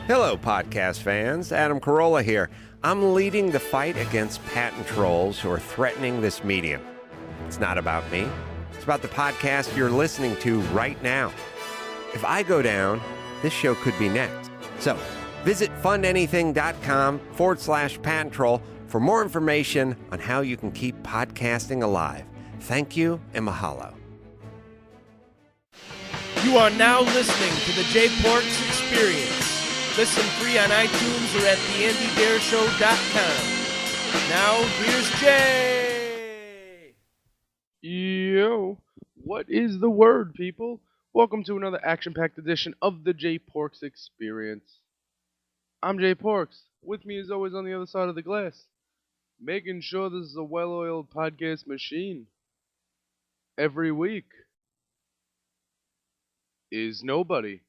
Hello, podcast fans. Adam Carolla here. I'm leading the fight against patent trolls who are threatening this medium. It's not about me. It's about the podcast you're listening to right now. If I go down, this show could be next. So visit fundanything.com/patent troll for more information on how you can keep podcasting alive. Thank you and mahalo. You are now listening to the J Porks Experience. Listen free on iTunes or at theandydareshow.com. Now, here's Jay. Yo, what is the word, people? Welcome to another action-packed edition of the J Porks Experience. I'm J Porks. With me, as always, on the other side of the glass, making sure this is a well-oiled podcast machine. Every week is nobody.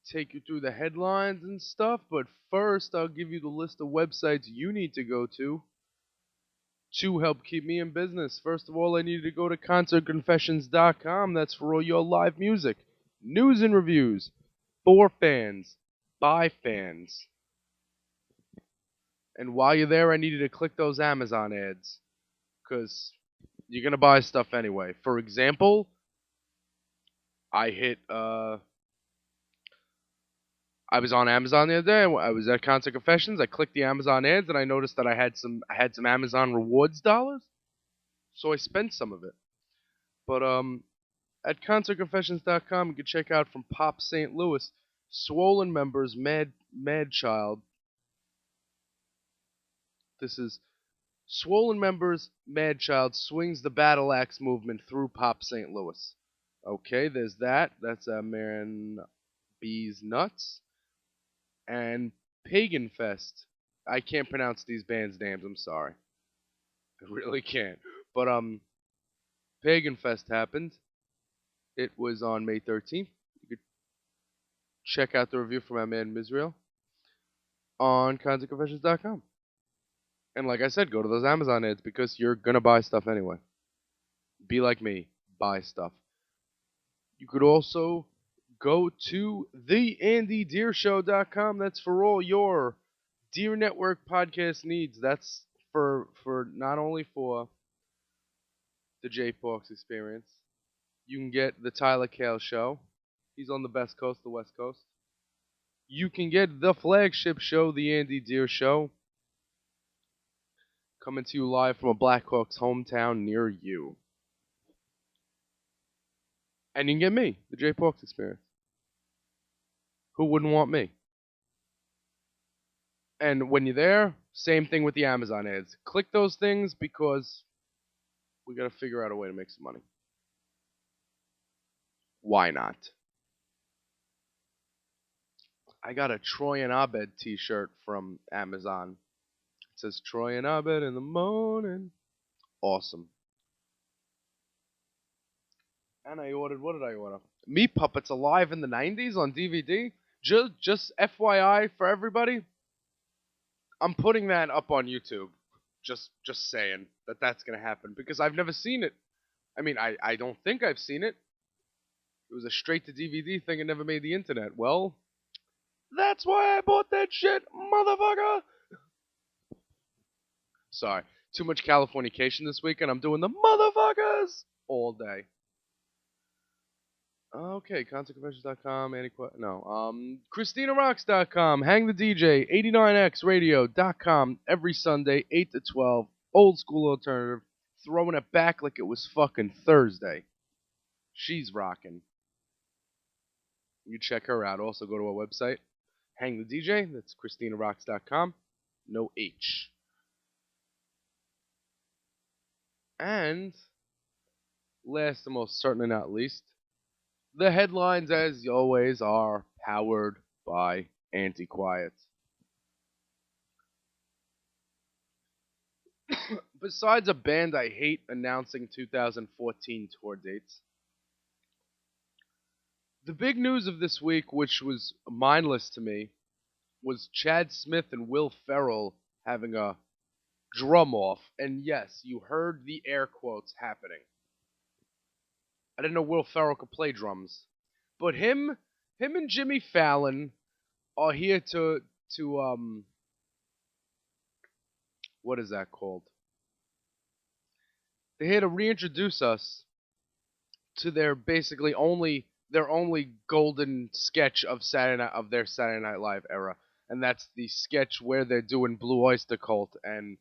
Take you through the headlines and stuff, but first I'll give you the list of websites you need to go to help keep me in business. First of all, I need you to go to concertconfessions.com. That's for all your live music, news and reviews, for fans, by fans. And while you're there, I need you to click those Amazon ads, because you're going to buy stuff anyway. For example, I was on Amazon the other day. I was at Concert Confessions. I clicked the Amazon ads, and I noticed that I had some Amazon rewards dollars, so I spent some of it. But at concertconfessions.com, you can check out from Pop St. Louis, Swollen members, Mad Child. This is Swollen members, Mad Child swings the battle axe movement through Pop St. Louis. Okay, there's that. That's Man Bees Nuts. And Pagan Fest. I can't pronounce these bands' names, I'm sorry. I really can't. But Pagan Fest happened. It was on May 13th. You could check out the review from my man Misrael on concertconfessions.com. And like I said, go to those Amazon ads because you're gonna buy stuff anyway. Be like me, buy stuff. You could also go to theandydeershow.com. That's for all your Deer Network podcast needs. That's for not only for the J Porks Experience. You can get the Tyler Cale Show. He's on the best coast, the West Coast. You can get the flagship show, the Andy Deer Show, coming to you live from a Blackhawks hometown near you. And you can get me, the J Porks Experience. Who wouldn't want me? And when you're there, same thing with the Amazon ads. Click those things because we gotta figure out a way to make some money. Why not? I got a Troy and Abed t-shirt from Amazon. It says Troy and Abed in the morning. Awesome. And I ordered, what did I order? Meat Puppets Alive in the 90s on DVD. Just FYI for everybody, I'm putting that up on YouTube. Just saying that's going to happen because I've never seen it. I mean, I don't think I've seen it. It was a straight-to-DVD thing and never made the internet. Well, that's why I bought that shit, motherfucker! Sorry, too much Californication this weekend. I'm doing the motherfuckers all day. Okay, concertconfessions.com, ChristinaRocks.com, Hang the DJ, 89xradio.com, every Sunday, 8 to 12, old school alternative, throwing it back like it was fucking Thursday. She's rocking. You check her out. Also go to our website, Hang the DJ, that's ChristinaRocks.com, no H. And, last and most certainly not least, the headlines, as always, are powered by Anti-Quiet. Besides a band I hate announcing 2014 tour dates, the big news of this week, which was mindless to me, was Chad Smith and Will Ferrell having a drum off. And yes, you heard the air quotes happening. I didn't know Will Ferrell could play drums. But him and Jimmy Fallon are here to what is that called? They're here to reintroduce us to their only golden sketch of their Saturday Night Live era, and that's the sketch where they're doing Blue Oyster Cult, and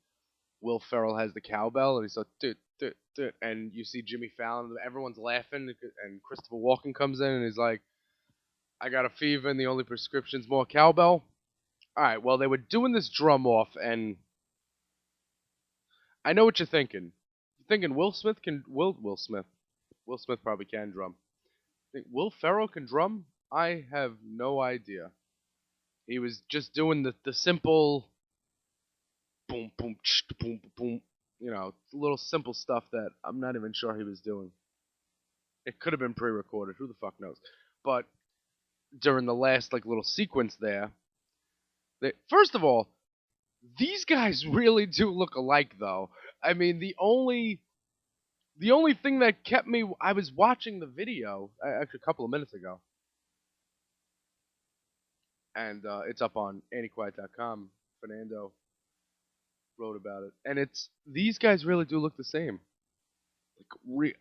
Will Ferrell has the cowbell, and he's like, "Dut, dut, dut," and you see Jimmy Fallon, everyone's laughing, and Christopher Walken comes in, and he's like, "I got a fever, and the only prescription's more cowbell." All right, well, they were doing this drum off, and I know what you're thinking. You're thinking Will Smith probably can drum. Think Will Ferrell can drum? I have no idea. He was just doing the simple boom boom boom boom, little simple stuff that I'm not even sure he was doing. It could have been pre-recorded. Who the fuck knows? But during the last little sequence there, first of all, these guys really do look alike, though. I mean, the only thing that kept me, I was watching the video actually a couple of minutes ago, and it's up on antiquiet.com. Fernando wrote about it, and these guys really do look the same.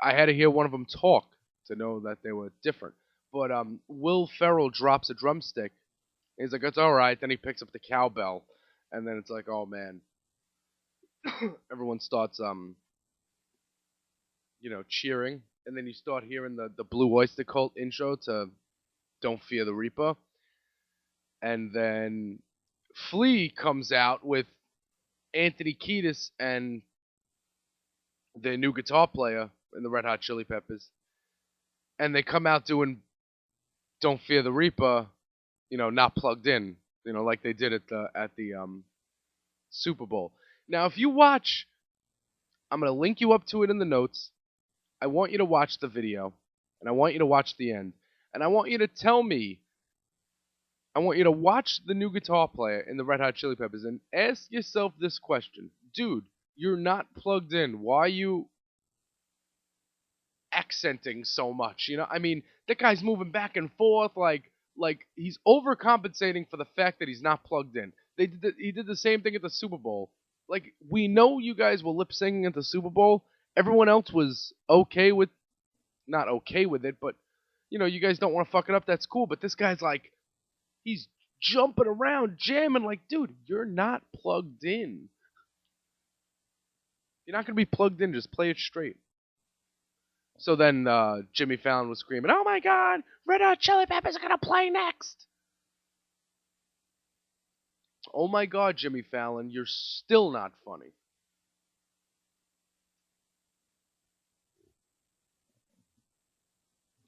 I had to hear one of them talk to know that they were different. But Will Ferrell drops a drumstick. And he's like, "It's all right." Then he picks up the cowbell, and then it's like, "Oh man!" Everyone starts cheering, and then you start hearing the Blue Oyster Cult intro to "Don't Fear the Reaper," and then Flea comes out with Anthony Kiedis and their new guitar player in the Red Hot Chili Peppers, and they come out doing "Don't Fear the Reaper," not plugged in, like they did at the Super Bowl. Now, if you watch, I'm gonna link you up to it in the notes. I want you to watch the video, and I want you to watch the end, and I want you to tell me. I want you to watch the new guitar player in the Red Hot Chili Peppers and ask yourself this question. Dude, you're not plugged in. Why are you accenting so much? I mean, that guy's moving back and forth like he's overcompensating for the fact that he's not plugged in. He did the same thing at the Super Bowl. Like, we know you guys were lip syncing at the Super Bowl. Everyone else was not okay with it, but you guys don't want to fuck it up. That's cool. But this guy's like, he's jumping around, jamming. Like, dude, you're not plugged in. You're not gonna be plugged in. Just play it straight. So then Jimmy Fallon was screaming, "Oh my God, Red Hot Chili Peppers are gonna play next!" Oh my God, Jimmy Fallon, you're still not funny.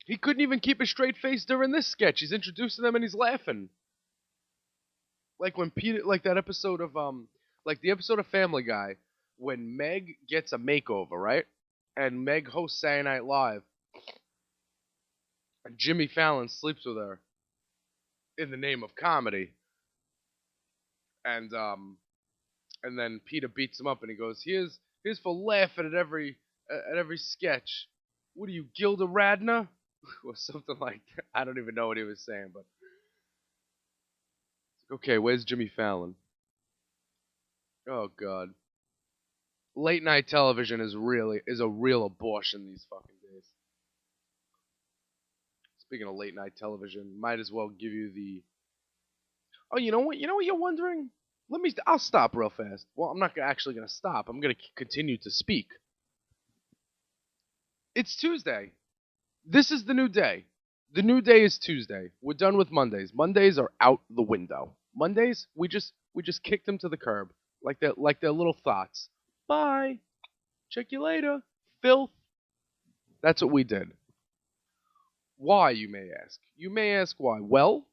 He couldn't even keep a straight face during this sketch. He's introducing them and he's laughing. Like when Peter, like that episode of the episode of Family Guy when Meg gets a makeover, right? And Meg hosts Saturday Night Live. And Jimmy Fallon sleeps with her in the name of comedy. And then Peter beats him up and he goes, "Here's for laughing at every sketch. What are you, Gilda Radner?" Or something like that. I don't even know what he was saying, but okay, where's Jimmy Fallon? Oh God. Late night television is a real abortion these fucking days. Speaking of late night television, might as well give you the. Oh, you know what? You know what you're wondering? I'll stop real fast. Well, I'm not actually gonna stop. I'm gonna continue to speak. It's Tuesday. This is the new day. The new day is Tuesday. We're done with Mondays. Mondays are out the window. Mondays, we just kicked them to the curb, like their little thoughts. Bye. Check you later. Filth. That's what we did. Why, you may ask? You may ask why. Well,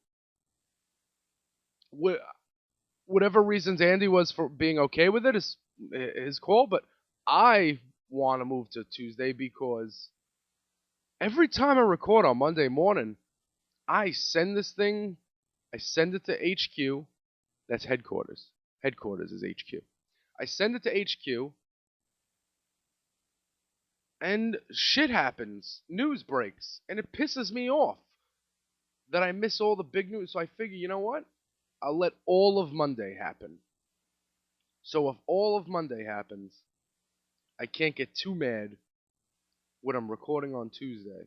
whatever reasons Andy was for being okay with it is his call, but I want to move to Tuesday because every time I record on Monday morning, I send it to HQ. That's headquarters. Headquarters is HQ. I send it to HQ, and shit happens. News breaks, and it pisses me off that I miss all the big news. So I figure, you know what? I'll let all of Monday happen. So if all of Monday happens, I can't get too mad when I'm recording on Tuesday.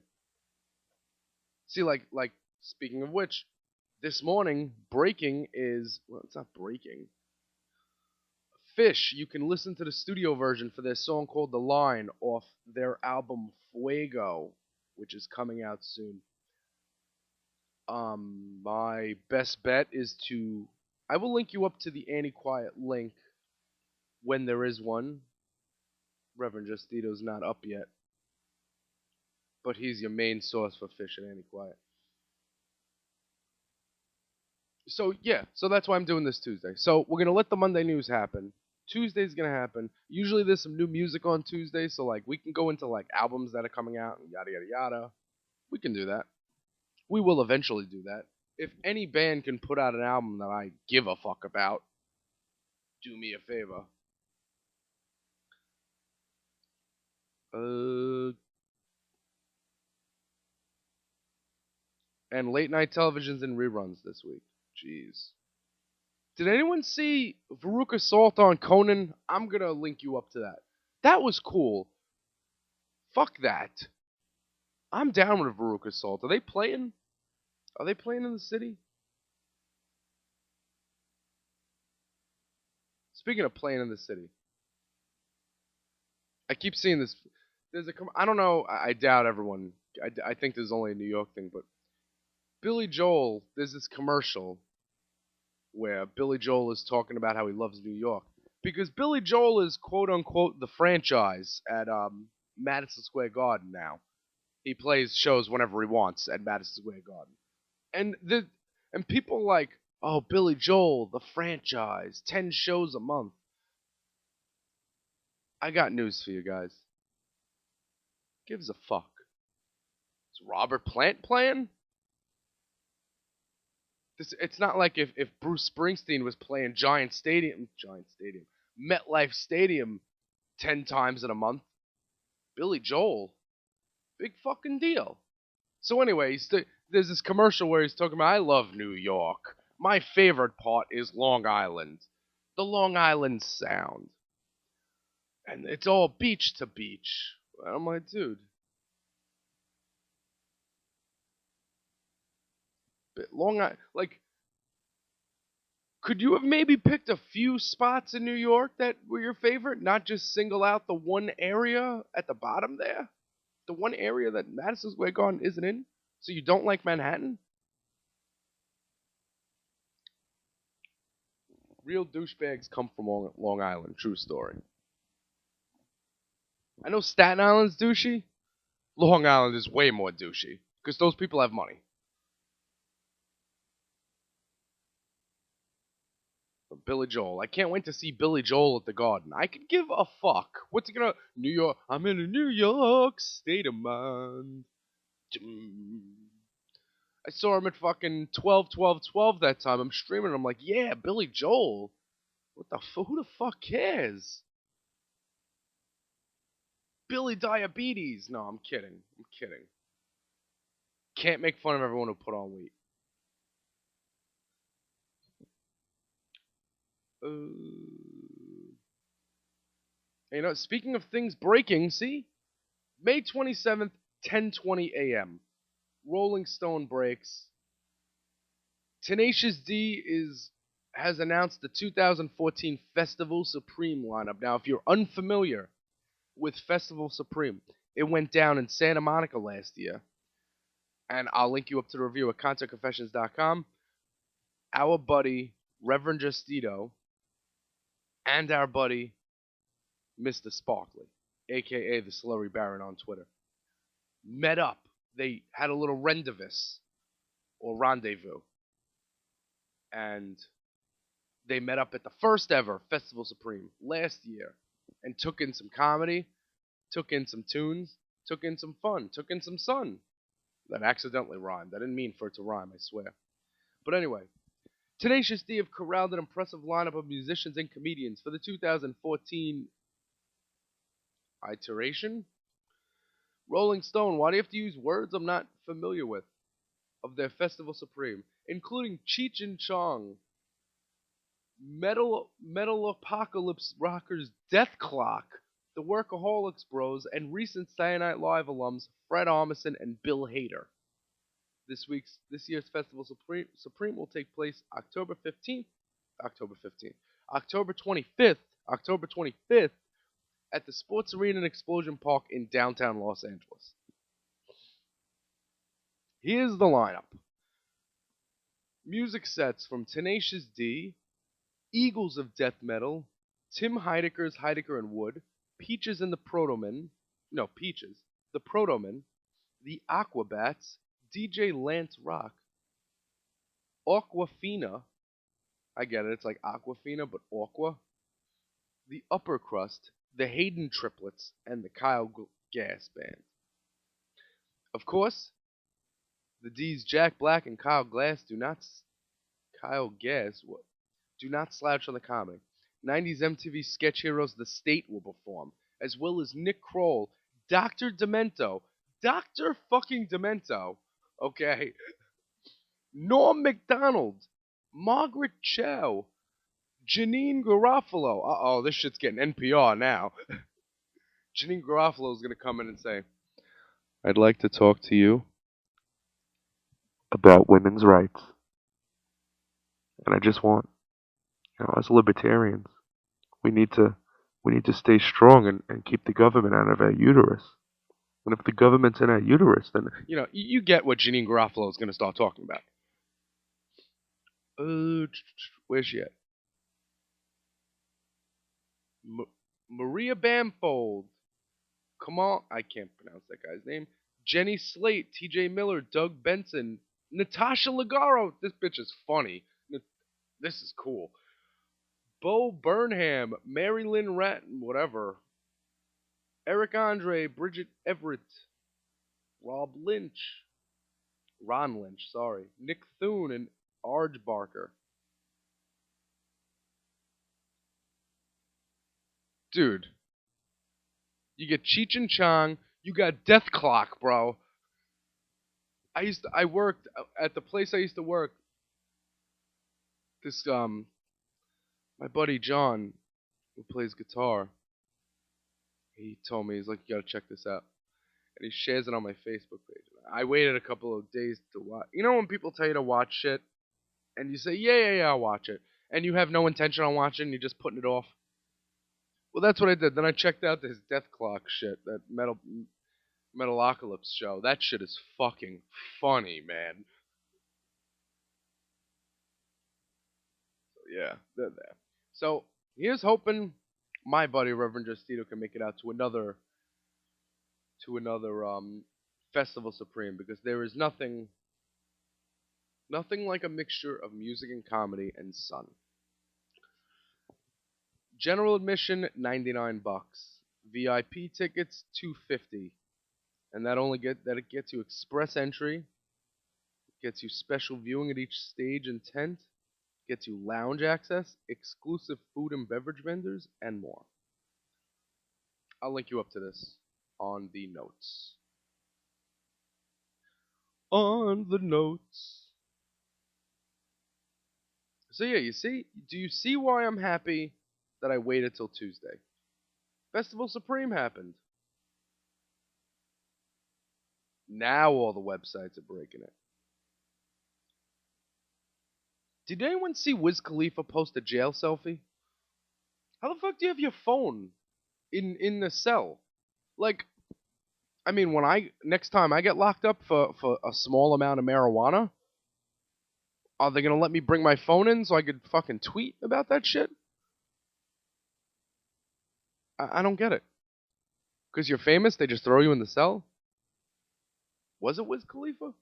See, like speaking of which, this morning breaking is well, it's not breaking. Fish, you can listen to the studio version for their song called The Line off their album Fuego, which is coming out soon. My best bet is to I will link you up to the Annie Quiet link when there is one. Reverend Justito's not up yet, but he's your main source for Fish and Annie Quiet. So yeah, so that's why I'm doing this Tuesday. So we're gonna let the Monday news happen. Tuesday's gonna happen. Usually there's some new music on Tuesday, so like we can go into like albums that are coming out and yada yada yada. We can do that. We will eventually do that. If any band can put out an album that I give a fuck about, do me a favor. And late night televisions and reruns this week. Jeez. Did anyone see Veruca Salt on Conan? I'm gonna link you up to that. That was cool. Fuck that. I'm down with Veruca Salt. Are they playing? Are they playing in the city? Speaking of playing in the city, I keep seeing this. There's a. I don't know. I doubt everyone. I think this is only a New York thing, but Billy Joel. There's this commercial where Billy Joel is talking about how he loves New York because Billy Joel is quote unquote the franchise at Madison Square Garden now. He plays shows whenever he wants at Madison Square Garden, and people like, oh, Billy Joel, the franchise, 10 shows a month. I got news for you guys. Gives a fuck. Is Robert Plant playing? It's not like if Bruce Springsteen was playing MetLife Stadium 10 times in a month. Billy Joel, big fucking deal. So anyway, there's this commercial where he's talking about, I love New York. My favorite part is Long Island. The Long Island Sound. And it's all beach to beach. I'm like, dude. Long Island, like, could you have maybe picked a few spots in New York that were your favorite? Not just single out the one area at the bottom there? The one area that Madison Square Garden isn't in? So you don't like Manhattan? Real douchebags come from Long Island. True story. I know Staten Island's douchey. Long Island is way more douchey. Because those people have money. But Billy Joel. I can't wait to see Billy Joel at the Garden. I could give a fuck. What's he gonna... New York. I'm in a New York state of mind. I saw him at fucking 12 that time. I'm streaming. I'm like, yeah, Billy Joel. What the fuck? Who the fuck cares? Billy Diabetes. No, I'm kidding. I'm kidding. Can't make fun of everyone who put on weight. You know, speaking of things breaking, see? May 27th, 10:20 a.m. Rolling Stone breaks. Tenacious D has announced the 2014 Festival Supreme lineup. Now, if you're unfamiliar with Festival Supreme, it went down in Santa Monica last year. And I'll link you up to the review at concertconfessions.com. Our buddy, Reverend Justito, and our buddy, Mr. Sparkley, a.k.a. the Slurry Baron on Twitter, met up. They had a little rendezvous. And they met up at the first ever Festival Supreme last year and took in some comedy, took in some tunes, took in some fun, took in some sun. That accidentally rhymed. I didn't mean for it to rhyme, I swear. But anyway, Tenacious D have corralled an impressive lineup of musicians and comedians for the 2014 iteration. Rolling Stone, why do you have to use words I'm not familiar with? Of their Festival Supreme, including Cheech and Chong, Metal Apocalypse rockers Death Clock, the Workaholics Bros, and recent Saturday Night Live alums Fred Armisen and Bill Hader. This year's Festival Supreme will take place October 25th at the Sports Arena and Explosion Park in downtown Los Angeles. Here's the lineup. Music sets from Tenacious D, Eagles of Death Metal, Tim Heidecker's Heidecker and Wood, Peaches and the Protomen, the Protomen, the Aquabats, DJ Lance Rock, Aquafina, I get it, it's like Aquafina, but Aqua, the Upper Crust, the Hayden Triplets, and the Kyle Gass Band. Of course, the D's Jack Black and Kyle Gass do not slouch on the comedy. 90s MTV sketch heroes The State will perform, as well as Nick Kroll, Dr. Demento, Dr. fucking Demento, okay, Norm MacDonald, Margaret Cho, Janine Garofalo. Uh-oh, this shit's getting NPR now. Janine Garofalo is going to come in and say, I'd like to talk to you about women's rights. And I just want, as libertarians, we need to stay strong and keep the government out of our uterus. And if the government's in our uterus, then you get what Janine Garofalo is going to start talking about. Where's she at? Maria Bamfold. Come on, I can't pronounce that guy's name. Jenny Slate, T.J. Miller, Doug Benson, Natasha Legaro. This bitch is funny. This is cool. Bo Burnham, Mary Lynn Ratton, whatever. Eric Andre, Bridget Everett, Ron Lynch, Nick Thune, and Arj Barker. Dude, you get Cheech and Chong, you got Death Clock, bro. I worked at the place I used to work. This my buddy John, who plays guitar, he told me, he's like, you gotta check this out. And he shares it on my Facebook page. I waited a couple of days to watch. You know when people tell you to watch shit, and you say, yeah, I'll watch it, and you have no intention on watching, and you're just putting it off? Well, that's what I did. Then I checked out this Death Clock shit, that Metalocalypse show. That shit is fucking funny, man. So, yeah, they're there. So, here's hoping my buddy Reverend Justino can make it out to another Festival Supreme, because there is nothing like a mixture of music and comedy and sun. General admission $99, VIP tickets $250, and it gets you express entry, gets you special viewing at each stage and tent, gets you lounge access, exclusive food and beverage vendors, and more. I'll link you up to this on the notes. On the notes. So yeah, do you see why I'm happy that I waited till Tuesday? Festival Supreme happened. Now all the websites are breaking it. Did anyone see Wiz Khalifa post a jail selfie? How the fuck do you have your phone in the cell? Like, I mean, next time I get locked up for a small amount of marijuana, are they gonna let me bring my phone in so I could fucking tweet about that shit? I don't get it. Because you're famous, they just throw you in the cell? Was it Wiz Khalifa? Am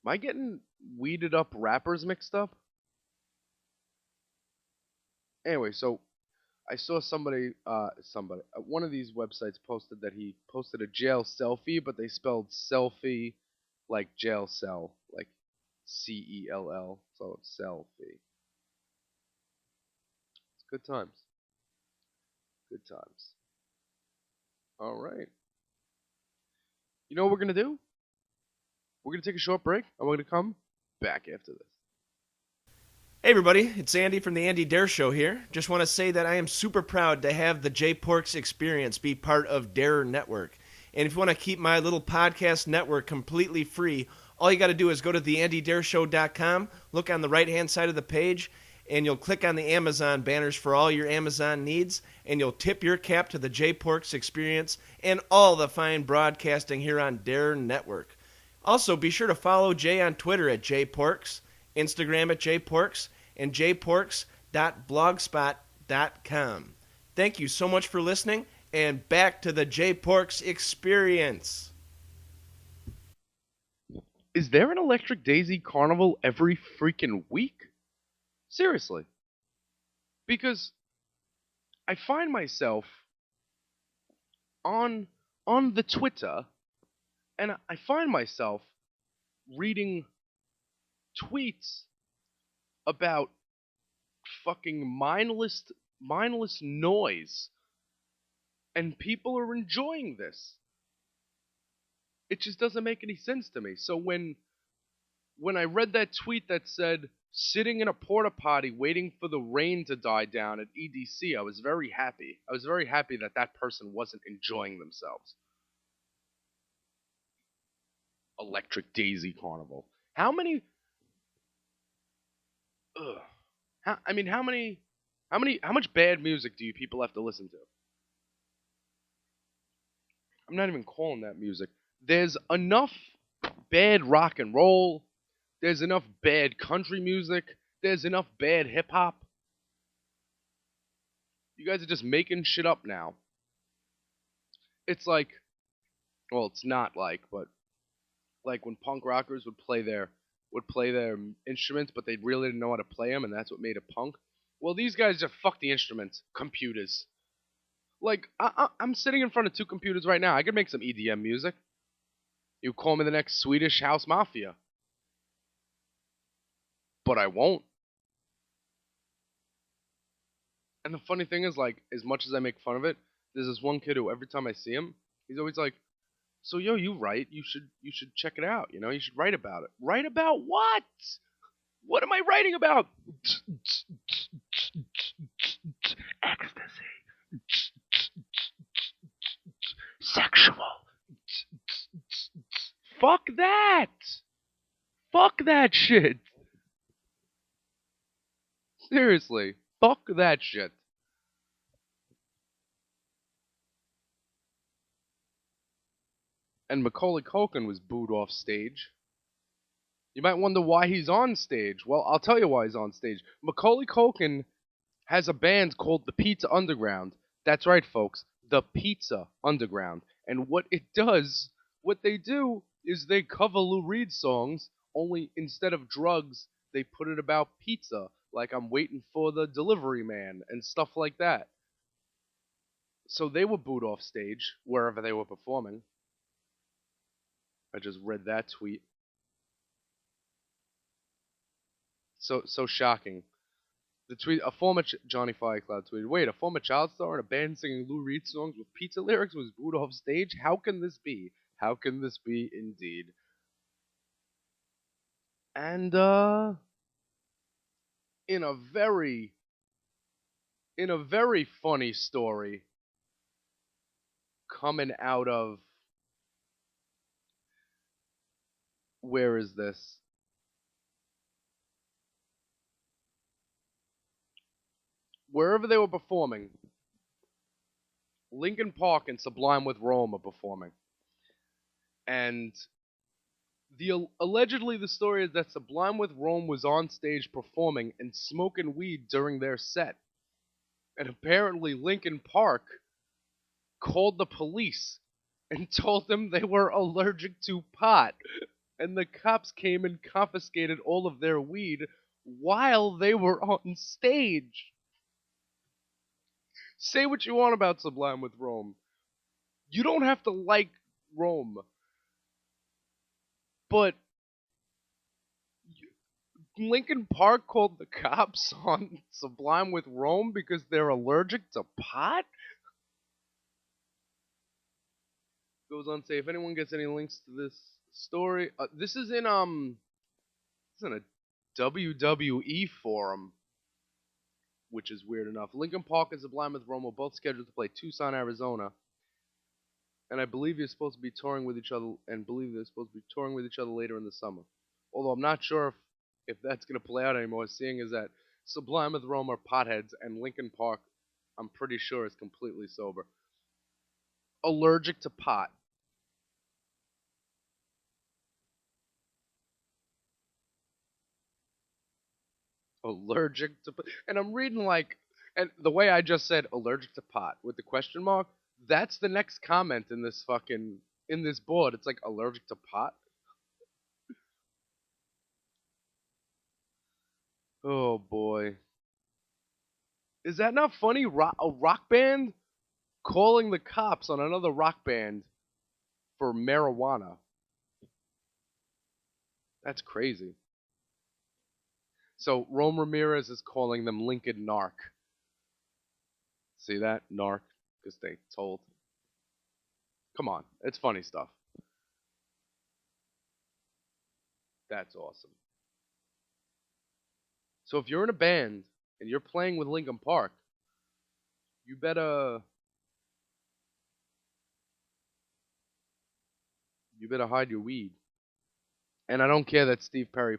I getting weeded up rappers mixed up? Anyway, so I saw one of these websites posted that he posted a jail selfie, but they spelled selfie like jail cell, like CELL, so it's selfie. It's good times. Good times. All right. You know what we're going to do? We're going to take a short break, and we're going to come back after this. Hey everybody, it's Andy from the Andy Dare Show here. Just want to say that I am super proud to have the J Porks Experience be part of Dare Network. And if you want to keep my little podcast network completely free, all you got to do is go to theandydareshow.com, look on the right-hand side of the page, and you'll click on the Amazon banners for all your Amazon needs, and you'll tip your cap to the J Porks Experience and all the fine broadcasting here on Dare Network. Also, be sure to follow Jay on Twitter at JPorks, Instagram at JPorks, and jporks.blogspot.com. Thank you so much for listening, and back to the JPorks Experience. Is there an Electric Daisy Carnival every freaking week? Seriously. Because I find myself on the Twitter, and I find myself reading tweets about fucking mindless noise, and people are enjoying this. It just doesn't make any sense to me. So when I read that tweet that said sitting in a porta potty waiting for the rain to die down at EDC, I was very happy. I was very happy that that person wasn't enjoying themselves. Electric Daisy Carnival. How many? Ugh. How much bad music do you people have to listen to? I'm not even calling that music. There's enough bad rock and roll. There's enough bad country music. There's enough bad hip hop. You guys are just making shit up now. It's like, well, it's not like, but like when punk rockers would play their instruments, but they really didn't know how to play them, and that's what made it punk. Well, these guys just fuck the instruments, computers. Like I'm sitting in front of two computers right now. I could make some EDM music. You call me the next Swedish House Mafia, but I won't. And the funny thing is, like, as much as I make fun of it, there's this one kid who every time I see him, he's always like, "So yo, you write? You should check it out. You know, you should write about it. Write about what? What am I writing about? Ecstasy, sexual. Fuck that. Fuck that shit. Seriously, fuck that shit." And Macaulay Culkin was booed off stage. You might wonder why he's on stage. Well, I'll tell you why he's on stage. Macaulay Culkin has a band called the Pizza Underground. That's right, folks. The Pizza Underground. And what they do is they cover Lou Reed songs, only instead of drugs, they put it about pizza. Like I'm waiting for the delivery man and stuff like that. So they were booed off stage wherever they were performing. I just read that tweet. So shocking. The tweet, a former Johnny Firecloud tweeted, "Wait, a former child star in a band singing Lou Reed songs with pizza lyrics was booed off stage? How can this be? How can this be indeed?" And in a very funny story coming out of, where is this? Wherever they were performing, Linkin Park and Sublime with Rome are performing. And allegedly the story is that Sublime with Rome was on stage performing and smoking weed during their set. And apparently Linkin Park called the police and told them they were allergic to pot. And the cops came and confiscated all of their weed while they were on stage. Say what you want about Sublime with Rome. You don't have to like Rome. But Linkin Park called the cops on Sublime with Rome because they're allergic to pot? Goes on to say, if anyone gets any links to this story, this is in a WWE forum, which is weird enough. Linkin Park and Sublime with Rome are both scheduled to play Tucson, Arizona, and I believe they're supposed to be touring with each other. Later in the summer. Although I'm not sure if that's gonna play out anymore, seeing as that Sublime with Rome are potheads and Linkin Park, I'm pretty sure, is completely sober. Allergic to pot. Allergic to pot. And I'm reading and the way I just said allergic to pot with the question mark, that's the next comment in this board. It's like allergic to pot. Oh boy. Is that not funny? A rock band calling the cops on another rock band for marijuana. That's crazy. So Rome Ramirez is calling them Linkin Narc. See that? Narc. Because they told. Come on. It's funny stuff. That's awesome. So if you're in a band and you're playing with Linkin Park, you better hide your weed. And I don't care that Steve Perry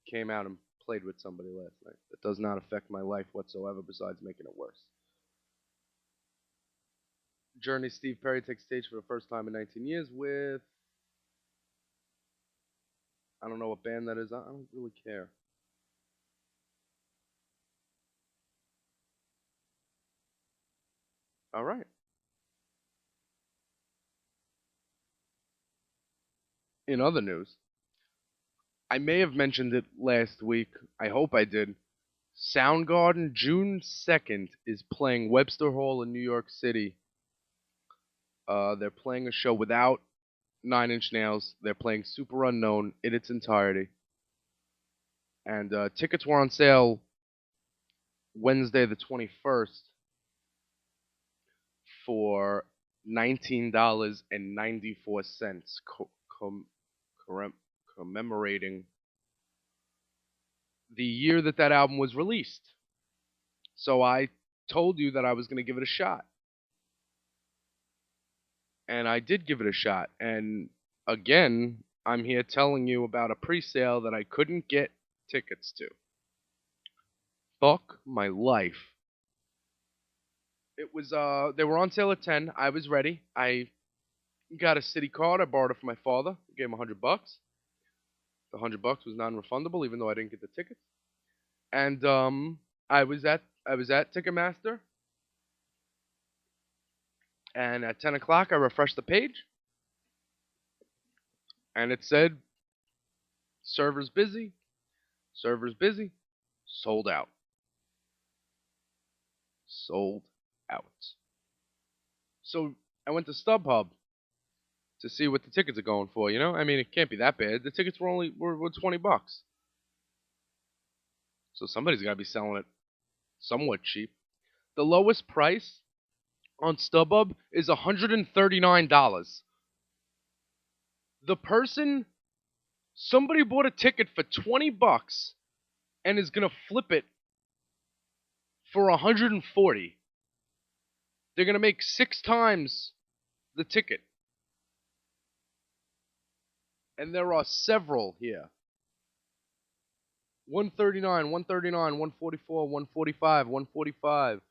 came out and played with somebody last night. That does not affect my life whatsoever besides making it worse. Journey Steve Perry takes stage for the first time in 19 years with, I don't know what band that is. I don't really care. All right. In other news, I may have mentioned it last week. I hope I did. Soundgarden, June 2nd, is playing Webster Hall in New York City. They're playing a show without Nine Inch Nails. They're playing Super Unknown in its entirety. And tickets were on sale Wednesday the 21st for $19.94, commemorating the year that album was released. So I told you that I was going to give it a shot. And I did give it a shot. And again, I'm here telling you about a pre-sale that I couldn't get tickets to. Fuck my life. It was they were on sale at 10. I was ready. I got a city card. I borrowed it from my father. I gave him $100. The $100 was non-refundable, even though I didn't get the tickets. And I was at Ticketmaster. And at 10 o'clock, I refreshed the page. And it said, server's busy. Server's busy. Sold out. Sold out. So I went to StubHub to see what the tickets are going for, you know? I mean, it can't be that bad. The tickets were were $20. So somebody's got to be selling it somewhat cheap. The lowest price on StubHub is $139. Somebody bought a ticket for $20 and is going to flip it for $140. They're going to make 6 times the ticket. And there are several here. 139, 139, 144, 145, 145.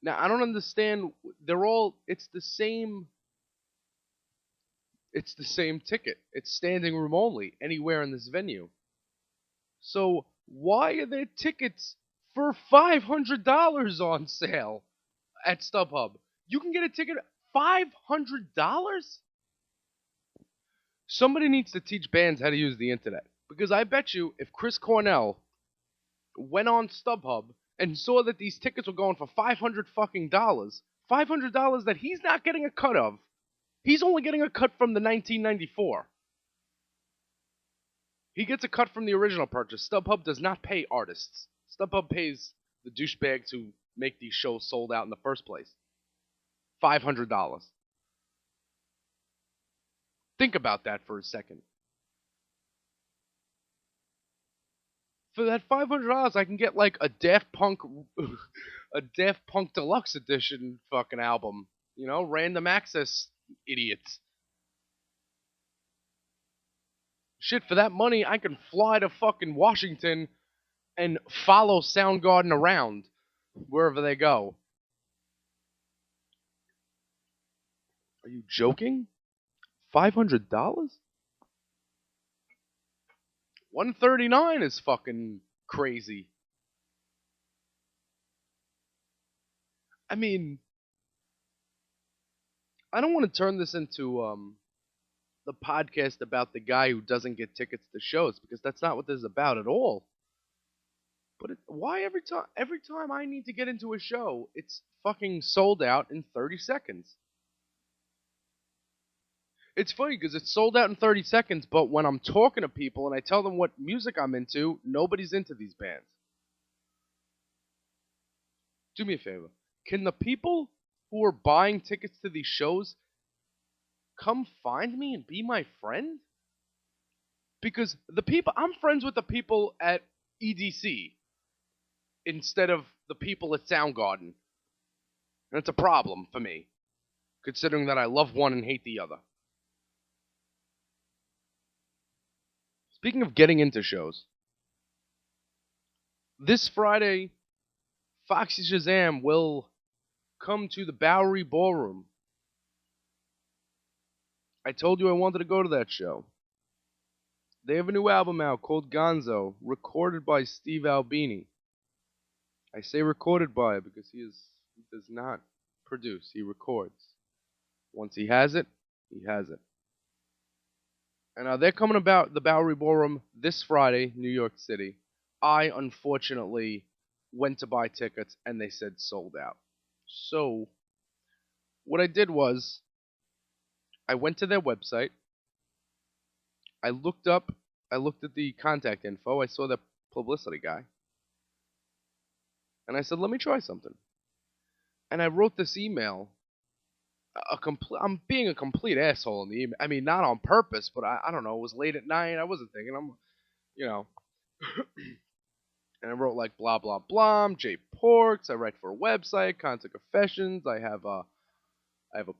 Now, I don't understand. It's the same ticket. It's standing room only anywhere in this venue. So why are there tickets for $500 on sale at StubHub? You can get a ticket at $500? Somebody needs to teach bands how to use the internet. Because I bet you if Chris Cornell went on StubHub and saw that these tickets were going for $500 fucking dollars, $500 that he's not getting a cut of. He's only getting a cut from the 1994. He gets a cut from the original purchase. StubHub does not pay artists. StubHub pays the douchebags who make these shows sold out in the first place. $500. Think about that for a second. For that $500, I can get like a Daft Punk, a Daft Punk Deluxe Edition fucking album. You know, random access idiots. Shit, for that money, I can fly to fucking Washington and follow Soundgarden around wherever they go. Are you joking? $500? 139 is fucking crazy. I mean, I don't want to turn this into the podcast about the guy who doesn't get tickets to shows because that's not what this is about at all. But why every time I need to get into a show, it's fucking sold out in 30 seconds. It's funny because it's sold out in 30 seconds, but when I'm talking to people and I tell them what music I'm into, nobody's into these bands. Do me a favor. Can the people who are buying tickets to these shows come find me and be my friend? Because I'm friends with the people at EDC instead of the people at Soundgarden. And it's a problem for me, considering that I love one and hate the other. Speaking of getting into shows, this Friday, Foxy Shazam will come to the Bowery Ballroom. I told you I wanted to go to that show. They have a new album out called Gonzo, recorded by Steve Albini. I say recorded by because he does not produce, he records. Once he has it, he has it. And they're coming about the Bowery Ballroom this Friday, New York City. I, unfortunately, went to buy tickets and they said sold out. So, what I did was, I went to their website. I looked at the contact info. I saw the publicity guy. And I said, let me try something. And I wrote this email. I'm being a complete asshole in the email. I mean, not on purpose, but I don't know. It was late at night. I wasn't thinking. And I wrote like blah blah blah. I'm Jay Porks. I write for a website, Content Confessions. I have a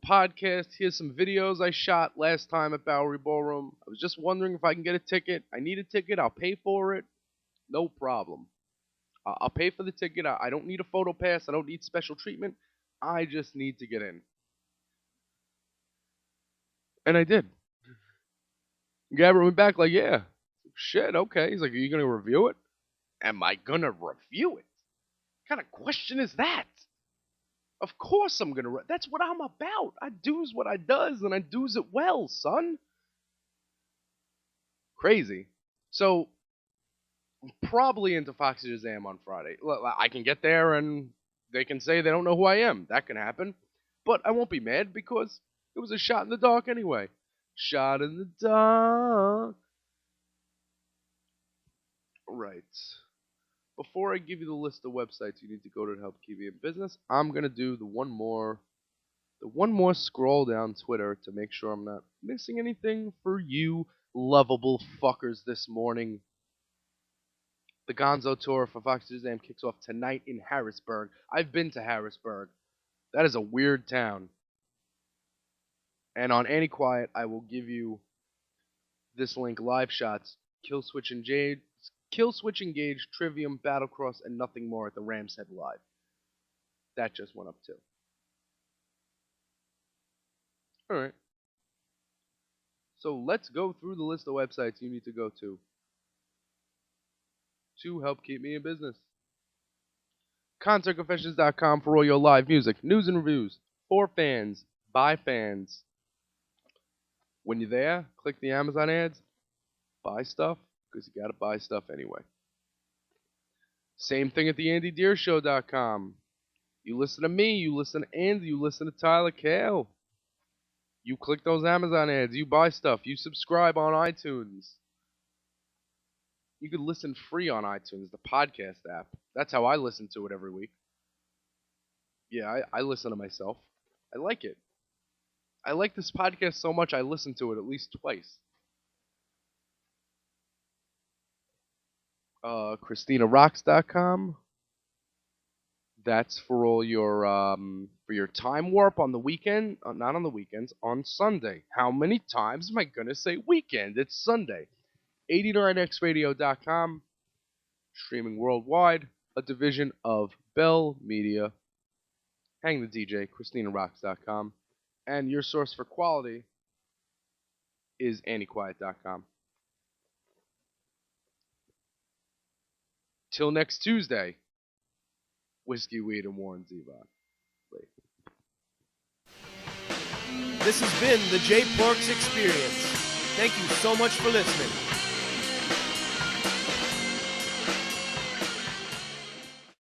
podcast. Here's some videos I shot last time at Bowery Ballroom. I was just wondering if I can get a ticket. I need a ticket. I'll pay for it. No problem. I'll pay for the ticket. I don't need a photo pass. I don't need special treatment. I just need to get in. And I did. Guy wrote me back like, yeah, shit, okay. He's like, are you going to review it? Am I going to review it? What kind of question is that? Of course I'm going to. That's what I'm about. I does what I does, and I does it well, son. Crazy. So, I'm probably into Foxy Shazam on Friday. I can get there, and they can say they don't know who I am. That can happen. But I won't be mad, because it was a shot in the dark anyway. Shot in the dark. Right. Before I give you the list of websites you need to go to help keep you in business, I'm going to do the one more scroll down Twitter to make sure I'm not missing anything for you lovable fuckers this morning. The Gonzo tour for Foxy Shazam kicks off tonight in Harrisburg. I've been to Harrisburg. That is a weird town. And on Annie Quiet, I will give you this link: live shots, Kill Switch Engage, Trivium, Battlecross, and nothing more at the Ram's Head Live. That just went up too. Alright. So let's go through the list of websites you need to go to help keep me in business. ConcertConfessions.com for all your live music, news and reviews, for fans, by fans. When you're there, click the Amazon ads, buy stuff, because you gotta buy stuff anyway. Same thing at the AndyDeerShow.com. You listen to me, you listen to Andy, you listen to Tyler Cale. You click those Amazon ads, you buy stuff, you subscribe on iTunes. You could listen free on iTunes, the podcast app. That's how I listen to it every week. Yeah, I listen to myself. I like it. I like this podcast so much I listen to it at least twice. ChristinaRocks.com. That's for all your for your time warp on the weekend. Not on the weekends, on Sunday. How many times am I gonna say weekend? It's Sunday. 89xradio.com. Streaming worldwide. A division of Bell Media. Hang the DJ. ChristinaRocks.com. And your source for quality is AnnieQuiet.com. Till next Tuesday, Whiskey, Weed, and Warren Zevon. This has been the J Porks Experience. Thank you so much for listening.